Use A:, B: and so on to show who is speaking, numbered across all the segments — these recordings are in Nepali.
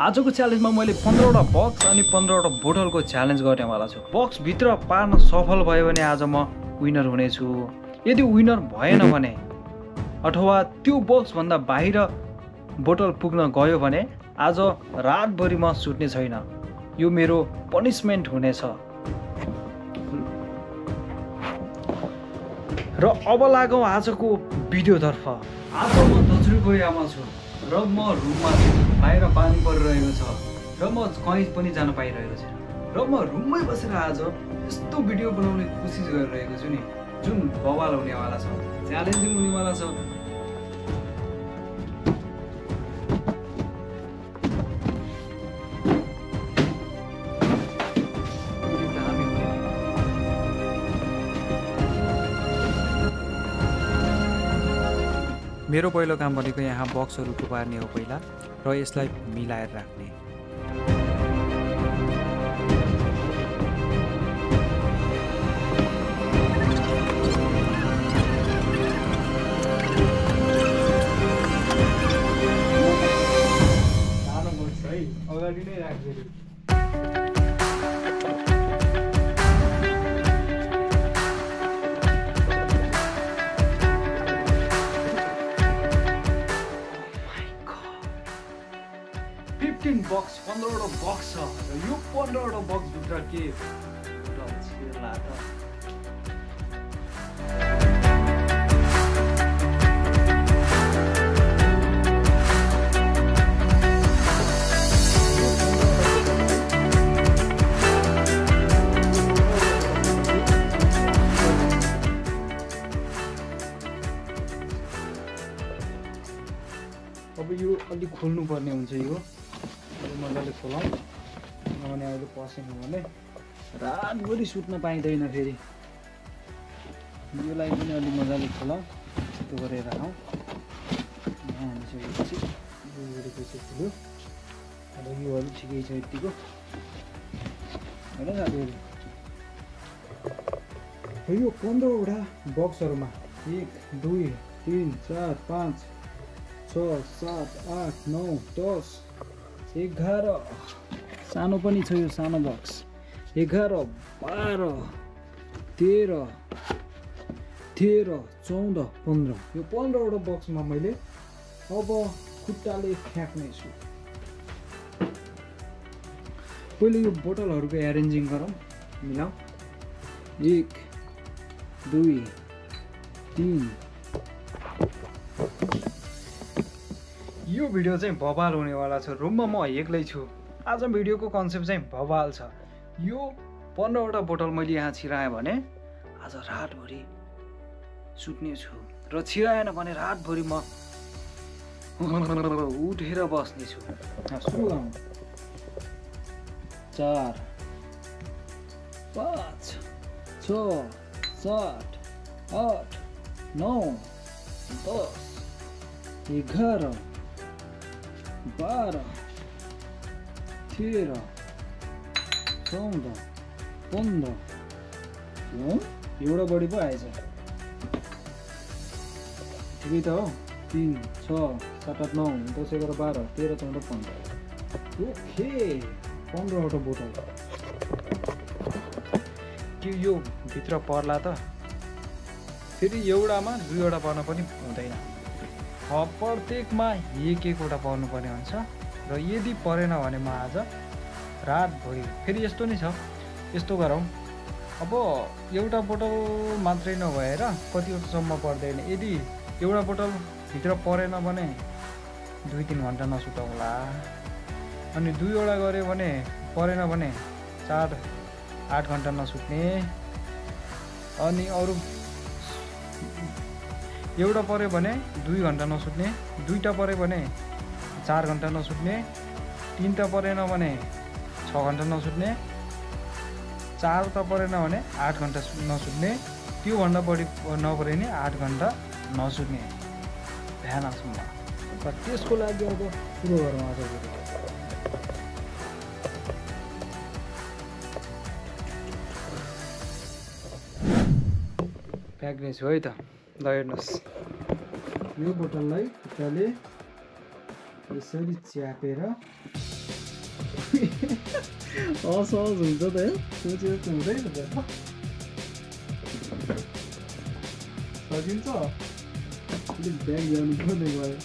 A: आजको च्यालेन्जमा मैले 15वटा बक्स अनि 15वटा बोतलको च्यालेन्ज गर्नेवाला छु। बक्स भित्र पार्न सफल भयो भने आज म विनर हुनेछु। यदि विनर भएन भने अथवा त्यो बक्स भन्दा बाहिर बोतल पुग्न गयो भने आज रातभरि म सुत्ने छैन। यो मेरो पनिशमेन्ट हुनेछ। र अब लागौँ आजको भिडियोतर्फ। आज म दजुरगोयामा छु र म रुममा छु। बाहिर पानी परिरहेको छ र म कहीँ पनि जान पाइरहेको छैन र म रुममै बसेर आज यस्तो भिडियो बनाउने कोसिस गरिरहेको छु नि जुन बवाल हुनेवाला छ, च्यालेन्जिङ हुनेवाला छ। मेरो पहिलो काम भनेको यहाँ बक्सहरू थुपार्ने हो पहिला र यसलाई मिलाएर राख्ने। सानो बक्स है, अगाडि नै राख्दिनु। बक्स 15वटा बक्स छ र यो 15वटा बक्स भित्र के छिर्ला त। अब यो अलिक खोल्नु पर्ने हुन्छ। यो मजाले खोलाउँ, नभने अहिले पसेन भने रातभरि सुत्न पाइँदैन। फेरि योलाई पनि अलिक मजाले खोलाउँ, त्यो गरेर राखौँ। हानिसकेपछि दुईवटा खुल्यो। अब यो अलिक ठिकै छ यतिको होइन साथीहरू। यो 15वटा बक्सहरूमा 1 2 3 4 5 6 7 8 9 10 11 सानो पनि छ यो सानो बक्स। 11 12 13 14 15 यो 15वटा बक्समा मैले अब खुट्टाले फ्याँक्नेछु। पहिले यो बोतलहरूको एरेन्जिङ गरौँ, मिलाऊ। 1 2 3 यो भिडियो चाहिँ बवाल हुनेवाला छ। रुममा म एक्लै छु। आज भिडियोको कन्सेप्ट चाहिँ बवाल छ। यो 15वटा बोतल मैले यहाँ छिराएँ भने आज रातभरि सुत्ने छु र छिराएन भने रातभरि म उठेर बस्ने छु। सुरु गरौँ। 4 5 6 7 8 9 10 11 12 13 14 15 एउटा बढी पो आएछ। ठिकै त हो। 3 6 7 8 9 10 11 12 13 14 15 ओके 15वटा बोतल के यो भित्र पर्ला त। फेरि एउटामा 2वटा पर्न पनि हुँदैन। प्रत्येकमा 1-1वटा पर्नुपर्ने हुन्छ र यदि परेन भने म आज रातभरि फेरि यस्तो नै छ। यस्तो गरौँ, अब एउटा बोतल मात्रै नभएर कतिवटासम्म पर्दैन। यदि एउटा बोतल भित्र परेन भने 2-3 घन्टा नसुताउ होला। अनि 2वटा गऱ्यो भने परेन भने 4-8 घन्टा नसुत्ने। अनि अरू एउटा पऱ्यो भने 2 घन्टा नसुत्ने, 2टा पऱ्यो भने 4 घन्टा नसुत्ने, 3टा परेन भने 6 घन्टा नसुत्ने, 4टा परेन भने 8 घन्टा नसुत्ने, त्योभन्दा बढी नपरे नि 8 घन्टा नसुत्ने। ध्यान आउँछ। र त्यसको लागि अब सुरु गरौँ आज भिडियो। फ्याँक्ने छु है त। ल हेर्नुहोस्, यो बोतललाई खुट्टाले यसरी च्यापेर
B: असहज हुन्छ त सोचेर त हुँदैन त सकिन्छ अलिक ब्याग जानु पर्ने भयो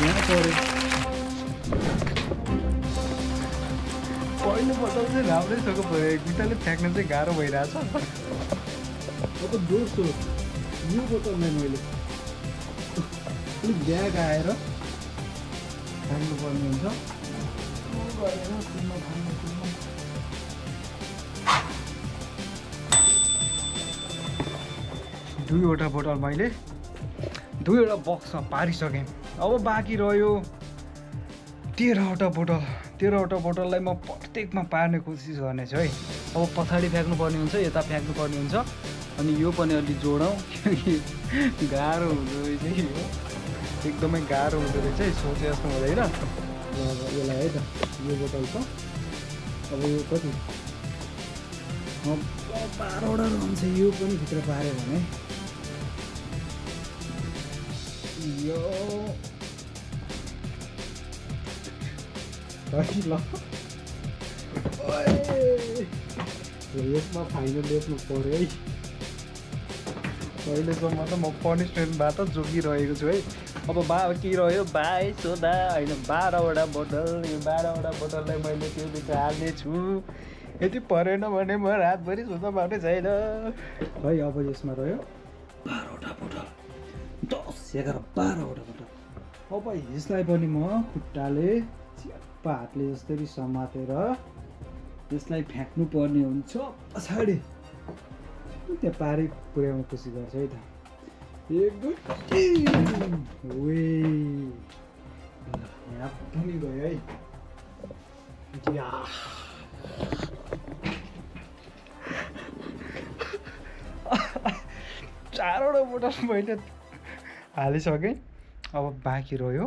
B: यहाँ पऱ्यो
A: पहिलोपल्ट चाहिँ राम्रैसँग पऱ्यो खुट्टाले फ्याँक्न चाहिँ गाह्रो भइरहेछ
B: अब दोस्रो यो बोतललाई मैले अलिक ब्याग आएर फ्याँक्नुपर्ने हुन्छ
A: दुईवटा बोतल मैले दुईवटा बक्समा पारिसकेँ अब बाँकी रह्यो 13वटा बोतल 13वटा बोतललाई म प्रत्येकमा पार्ने कोसिस गर्नेछु है अब पछाडि फ्याँक्नुपर्ने हुन्छ यता फ्याँक्नुपर्ने हुन्छ अनि यो पनि अलि जोडौँ किनकि गाह्रो हुँदो रहेछ यो एकदमै गाह्रो हुँदो रहेछ है सोचे जस्तो हुँदैन
B: यसलाई है त यो बोतल छ अब यो कति 12वटा रहन्छ यो पनि भित्र पाऱ्यो भने यो ल यसमा फाइनल लेख्नु पऱ्यो है
A: अहिलेसम्म त म पनिसमेन्टबाट जोगिरहेको छु है अब के रह्यो 22 सोधा होइन 12वटा बोतल यो 12वटा बोतललाई मैले त्यो भित्र हाल्नेछु यति परेन भने म रातभरि सुत्न पाउने छैन
B: है अब यसमा रह्यो 12वटा बोतल 10 11 12वटा बोतल अब यसलाई पनि म खुट्टाले च्याप्पा हातले जसरी समातेर यसलाई फ्याँक्नु पर्ने हुन्छ पछाडि त्यहाँ पारि पुर्याउनु कोसिस गर्छ है त एक दुई यहाँ पनि गयो है
A: 4वटा बोतल मैले हालिसकेँ अब बाँकी रह्यो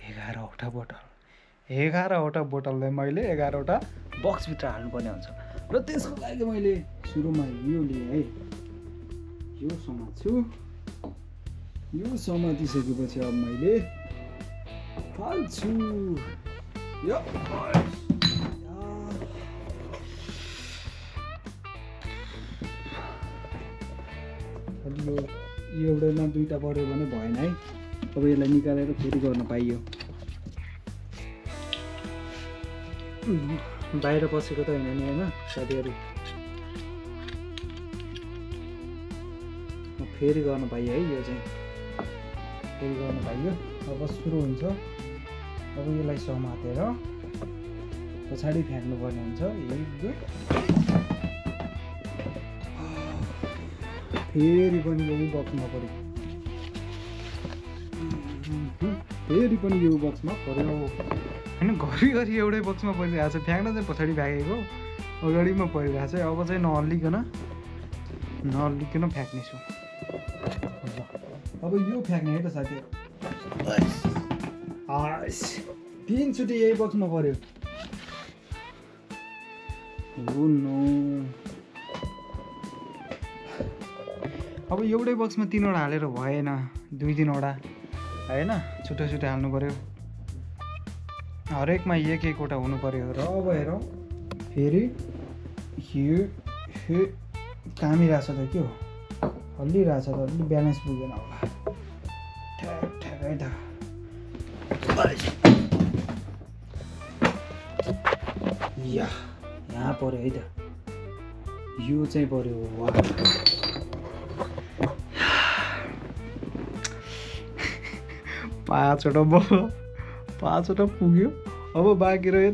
A: 11वटा बोतल 11वटा बोतललाई मैले 11वटा बक्सभित्र हाल्नुपर्ने हुन्छ
B: र त्यसको लागि मैले सुरुमा यो लिएँ है यो समात्छु यो समातिसकेपछि अब मैले फाल्छु यो एउटामा दुईटा पऱ्यो भने भएन है अब यसलाई निकालेर फेरि गर्न पाइयो बाहिर बसेको त होइन नि होइन साथीहरू फेरि गर्न पाइयो है यो चाहिँ फेरि गर्न पाइयो अब सुरु हुन्छ अब यसलाई समातेर पछाडि फ्याँक्नुपर्ने हुन्छ एक दुई फेरि पनि यही बक्समा पऱ्यो फेरि पनि यो बक्समा पऱ्यो
A: होइन घरिघरि एउटै बक्समा परिरहेको छ फ्याँक्न चाहिँ पछाडि फ्याँकेको अगाडिमा परिरहेको छ अब चाहिँ नहल्लिकन फ्याँक्नेछु
B: अब यो फ्याँक्ने है त साथीहरू 3 चोटि यही बक्समा पऱ्यो
A: अब एउटै बक्समा 3वटा हालेर भएन 2-3वटा होइन छुट्टै छुट्टै हाल्नु पऱ्यो हरेकमा एकवटा हुनु पऱ्यो
B: र अब हेरौँ फेरि यो कामिरहेछ त के हो हल्लिरहेछ त अलिक ब्यालेन्स पुगेन होला ठ्याक्कै त यहाँ पऱ्यो है त यो चाहिँ पऱ्यो वा
A: 5वटा पुग्यो अब बाँकी रह्यो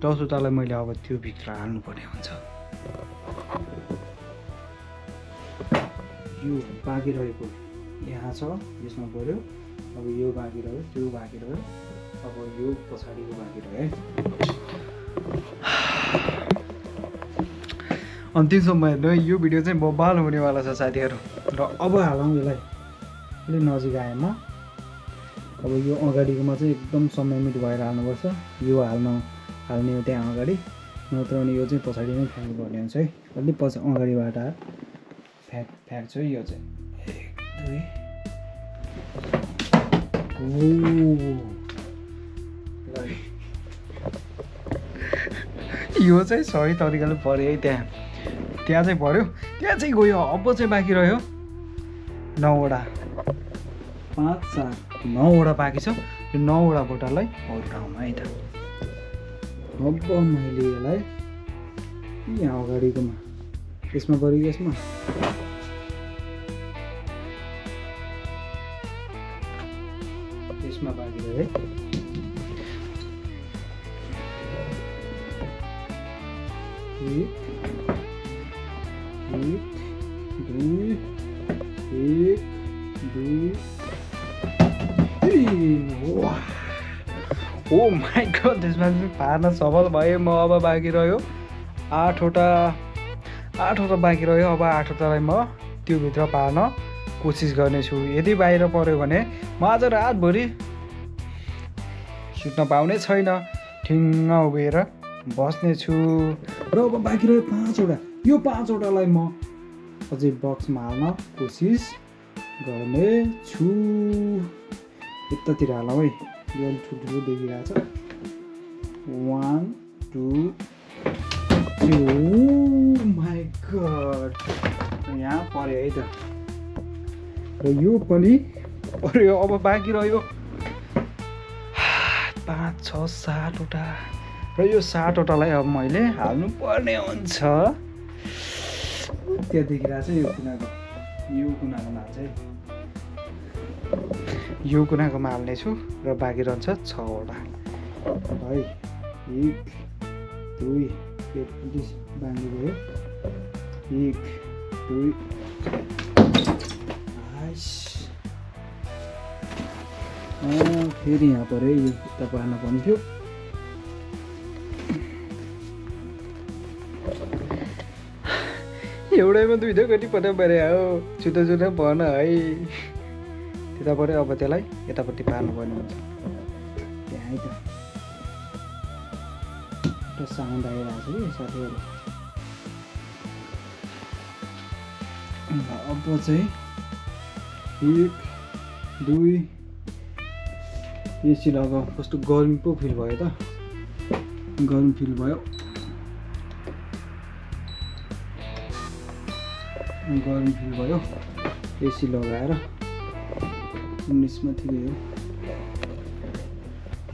A: 10वटालाई मैले अब त्यो भित्र हाल्नुपर्ने हुन्छ
B: यो बाँकी रहेको यहाँ छ यसमा पऱ्यो अब यो बाँकी रह्यो त्यो बाँकी रह्यो अब यो पछाडिको बाँकी रह्यो है
A: अन्तिम समयमा यो भिडियो चाहिँ बबाल हुनेवाला छ साथीहरू
B: र अब हालौँ यसलाई अलिक नजिक आएमा अब यो अगाडिकोमा चाहिँ एकदम संयमित भएर हाल्नुपर्छ यो हाल्ने हो त्यहाँ अगाडि नत्र भने यो चाहिँ पछाडि नै फ्याँक्नुपर्ने हुन्छ है अलिक अगाडिबाट फ्याँक्छु है यो चाहिँ 1 2
A: यो चाहिँ सही तरिकाले पऱ्यो है त्यहाँ चाहिँ पऱ्यो त्यहाँ चाहिँ गयो अब चाहिँ बाँकी रह्यो 9वटा 5 4 9वटा बाँकी छ यो 9वटा बोटललाई अरू ठाउँमा है त अब मैले यसलाई यहाँ अगाडिकोमा यसमा गरेको यसमा यसमा बाँकी रह्यो है ओ माई गॉड त्यसमा चाहिँ पार्न सफल भएँ म अब बाँकी रह्यो 8वटा बाँकी रह्यो अब 8वटालाई म त्योभित्र पार्न कोसिस गर्नेछु यदि बाहिर पऱ्यो भने म आज रातभरि सुत्न पाउने छैन ठिङ्ग उभिएर बस्नेछु र अब बाँकी रह्यो 5वटा यो 5वटालाई म अझै बक्समा हाल्न कोसिस गर्नेछु यतातिर हालौँ है यो अलिक ठुल्ठुलो देखिरहेको छ 1 2 3 माई गड यहाँ पऱ्यो है त र यो पनि पऱ्यो अब बाँकी रह्यो 5 6 7वटा र यो 7वटालाई अब मैले हाल्नु पर्ने हुन्छ त्यहाँ देखिरहेको छ यो कुनाकोमा चाहिँ यो कुनाकोमा हाल्नेछु र बाँकी रहन्छ 6वटा है 1 2 बाँकी भयो 1 2 फेरि यहाँ पऱ्यो यो खुट्टा पार्न पर्ने थियो एउटैमा दुईटा कति पट्टा परे हो छुट्टा भन है त्यता पऱ्यो अब त्यसलाई यतापट्टि पार्नु पर्ने हुन्छ त्यहाँ है त साउन्ड आइरहेको छ कि साथीहरू अब चाहिँ 1 2 एसी लगाऊ कस्तो गर्मी पो फिल भयो त गर्मी फिल भयो एसी लगाएर 19 मा ठिकै हो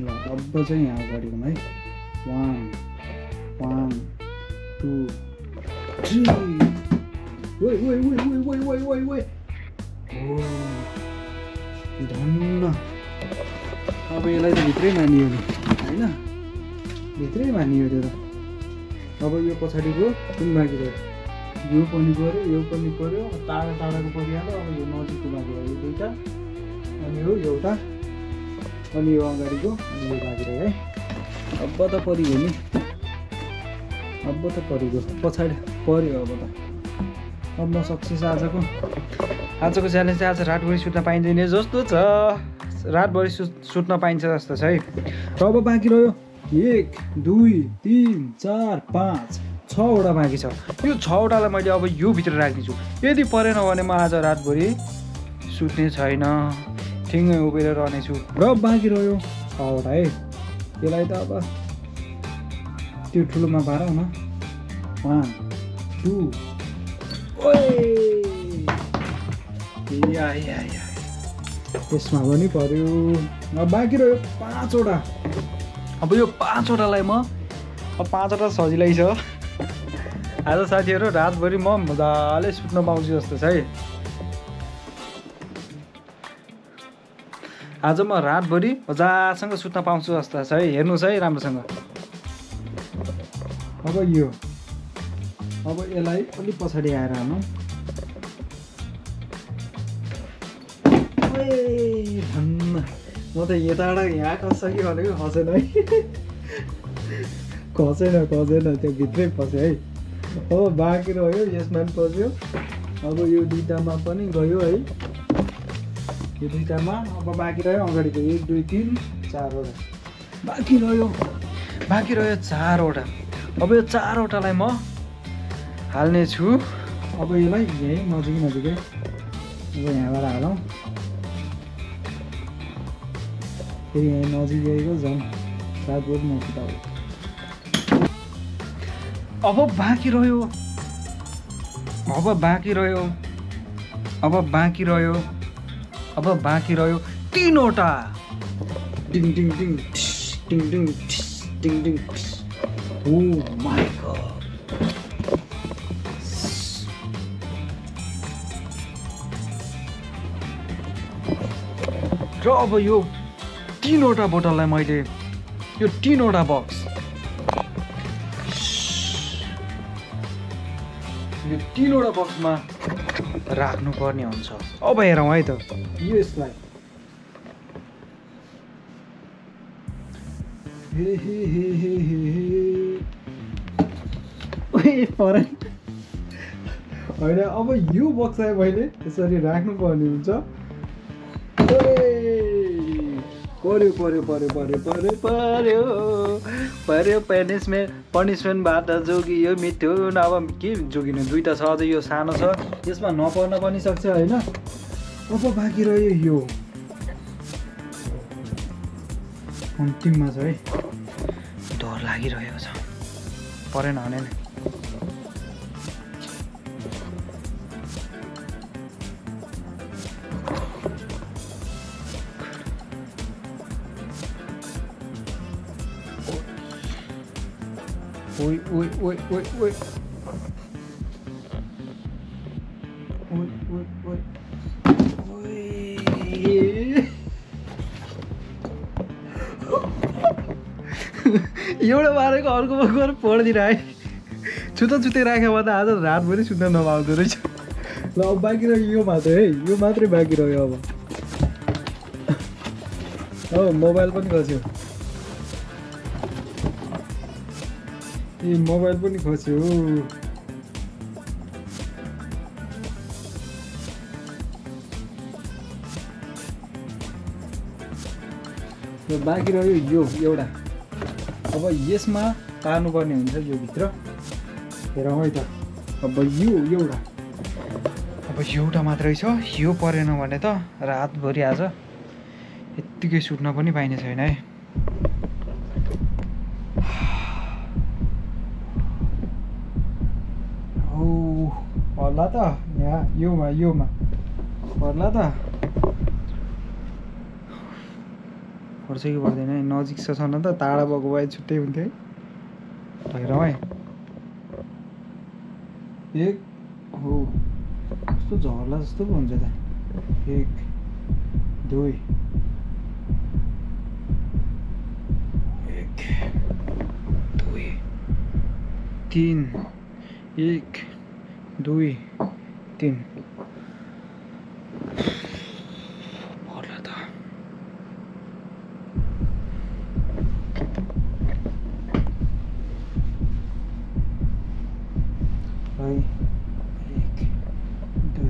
A: ल अब चाहिँ यहाँ अगाडिकोमा है 1 2 3 ओइ धन्न अब यसलाई त भित्रै मानियो नि होइन भित्रै मानियो त्यो त अब यो पछाडिको कुन बाँकी रह्यो यो पनि पऱ्यो टाढाको परिहाल्यो अब यो नजिकको बाँकी रह्यो दुईवटा अनि यो एउटा अनि यो अगाडिको अनि यो बाँकी रह्यो है अब त परिगयो नि पछाडि पऱ्यो अब म सक्सेस आजको च्यालेन्ज चाहिँ आज रातभरि सुत्न पाइँदैन जस्तो छ रातभरि सुत्न पाइन्छ जस्तो छ है र अब बाँकी रह्यो 1 2 3 4 5 6वटा बाँकी छ यो 6वटालाई मैले अब यो भित्र राख्नेछु यदि परेन भने म आज रातभरि सुत्ने छैन ठिङ्गै उभिएर रहनेछु र बाँकी रह्यो 6वटा है त्यसलाई त अब त्यो ठुलोमा पारौँ न 1 2 यसमा पनि पर्यो अब बाँकी रह्यो 5वटा अब यो 5वटालाई म अब 5वटा सजिलै छ आज साथीहरू रातभरि म मजाले सुत्न पाउँछु जस्तो छ है आज म रातभरि मजासँग सुत्न पाउँछु जस्तो छ है हेर्नुहोस् है राम्रोसँग अब यसलाई अलिक पछाडि आएर हालौँ धन्न म त यताबाट यहाँ खस्छ कि भनेको खसेन है खसेन त्यो भित्रै फस्यो है अब बाँकी रह्यो यसमा पनि पस्यो अब यो दुईटामा पनि गयो है यो दुईटामा अब बाँकी रह्यो अगाडिको 1 2 3 4वटा बाँकी रह्यो 4वटा अब यो 4वटालाई म हाल्ने छु अब यसलाई यही नजिकै अब यहाँबाट हालौँ
B: फेरि यहाँ नजिक गएको झन् रातभर म फुटाउ।
A: अब बाँकी रह्यो, अब बाँकी रह्यो, अब बाँकी रह्यो, अब बाँकी रह्यो 3वटा।
B: टिङ टिङ टिङ टिङ टिङ टिङ टिङ। Oh my God.
A: र अब यो 3वटा बोतललाई मैले यो 3वटा बक्स यो 3वटा बक्समा राख्नुपर्ने हुन्छ। अब हेरौँ है त
B: यो यसलाई हे हे हे हे हे ओए फरेन होइन। अब यो बक्सलाई मैले यसरी राख्नुपर्ने हुन्छ। पर्यो पर्यो पर्यो पर्यो पर्यो पर्यो
A: पर्यो पनिसमेन्टबाट जोगियो मिठो। अब के जोगिनु, 2टा छ अझै, यो सानो छ,
B: यसमा नपर्न पनि सक्छ होइन। अब बाँकी रह्यो यो अन्तिममा छ है।
A: डर लागिरहेको छ, परेन भने नि। ओइ ओइ ओइ ओइ ओइ
B: ओइ ओइ ओइ ओइ।
A: एउटा मारेको अर्कोमा गएर पढिदिएर आएँ। छुत्तै राख्यो भने त आज रातभरि सुत्न नपाउँदो रहेछ।
B: ल अब बाँकी रह्यो यो मात्रै है, यो मात्रै बाँकी रह्यो। अब मोबाइल पनि खस्यो। ए मोबाइल पनि खस्यो। र बाँकी रह्यो यो एउटा। अब यसमा पार्नुपर्ने हुन्छ यो भित्र। हेरौँ है त। अब यो एउटा,
A: अब एउटा मात्रै छ, यो परेन भने त रातभरि आज यत्तिकै सुत्न पनि पाइने छैन है।
B: पर्ला त यहाँ योमा पर्ला त।
A: पर्छ कि पर्दैन है, नजिक छ न त, टाढा भएको भए छुट्टै हुन्थ्यो है। हेरौँ है।
B: एक हो कस्तो झर्ला जस्तो पो हुन्छ त। 1 2
A: 1 2 3 1 2 3 पर्ला त।
B: है 1 2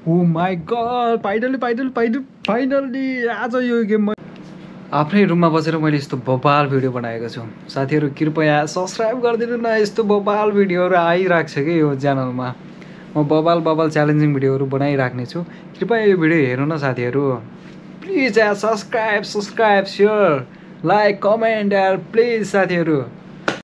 A: ओ माई गड, फाइनली आज यो गेम आफ्नै रुममा बसेर मैले यस्तो बबाल भिडियो बनाएको छु। साथीहरू कृपया सब्सक्राइब गरिदिनु न, यस्तो बबाल भिडियोहरू आइरहेको छ कि यो च्यानलमा। म बबाल च्यालेन्जिङ भिडियोहरू बनाइराख्ने छु। कृपया यो भिडियो हेर्नु न साथीहरू। प्लिज यार सब्सक्राइब सेयर लाइक कमेन्ट यार प्लिज साथीहरू।